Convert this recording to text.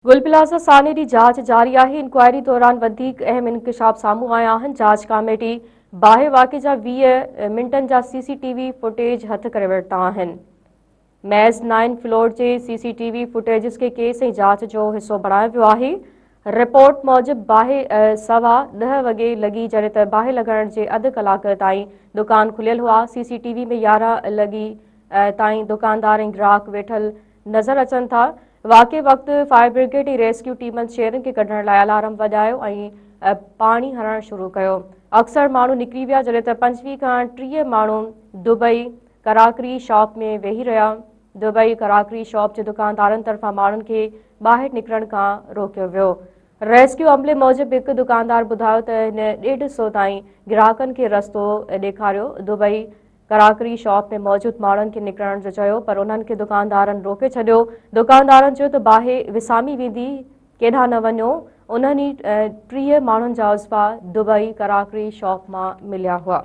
गुल प्लाज़ा साने डी जांच जारी है। इंक्वायरी दौरान वधीक अहम इंकशाफ सामूं आया आहिनि। जांच कमेटी बाहि वाक़े जा 20 मिंटनि जा CCTV फुटेज हथ करे वरिता आहिनि। महज़ 9 फ्लोर जे CCTV फुटेजिस के केस ऐं जांच जो हिस्सो बणायो वियो आहे। रिपोर्ट मूजिब बाहि 10:15 वॻे लॻी जॾहिं त बाहि लॻण जे अधु कलाक ताईं दुकान खुलियल हुआ। CCTV में 11 लॻी ताईं दुकानदार ऐं ग्राहक वेठल नज़र अचनि था। वाक़े वक़्तु फायर ब्रिगेड ऐं रेस्क्यू टीमनि शेरनि खे कढण लाइ अलार्म वॼायो ऐं पाणी हणणु शुरू कयो। अक्सर माण्हू निकिरी विया जॾहिं त 25 खां 30 माण्हू दुबई कराकरी शॉप में वेही रहिया। दुबई कराकरी शॉप जे दुकानदारनि तरफ़ां माण्हुनि खे ॿाहिरि निकिरण खां रोकियो वियो। रेस्क्यू अमले मूजिबि हिकु दुकानदार ॿुधायो त हिन 150 ताईं ग्राहकनि खे रस्तो ॾेखारियो। दुबई कराकरी शॉप में मौजूदु माण्हुनि खे निकिरण जो चयो, पर उन्हनि खे दुकानदारनि रोके छॾियो। दुकानदारनि चयो त बाहि विसामी वेंदी, केॾांहुं न वञो। उन्हनि 30 माण्हुनि जा उज़वा दुबई कराकरी शॉप मां मिलिया हुआ।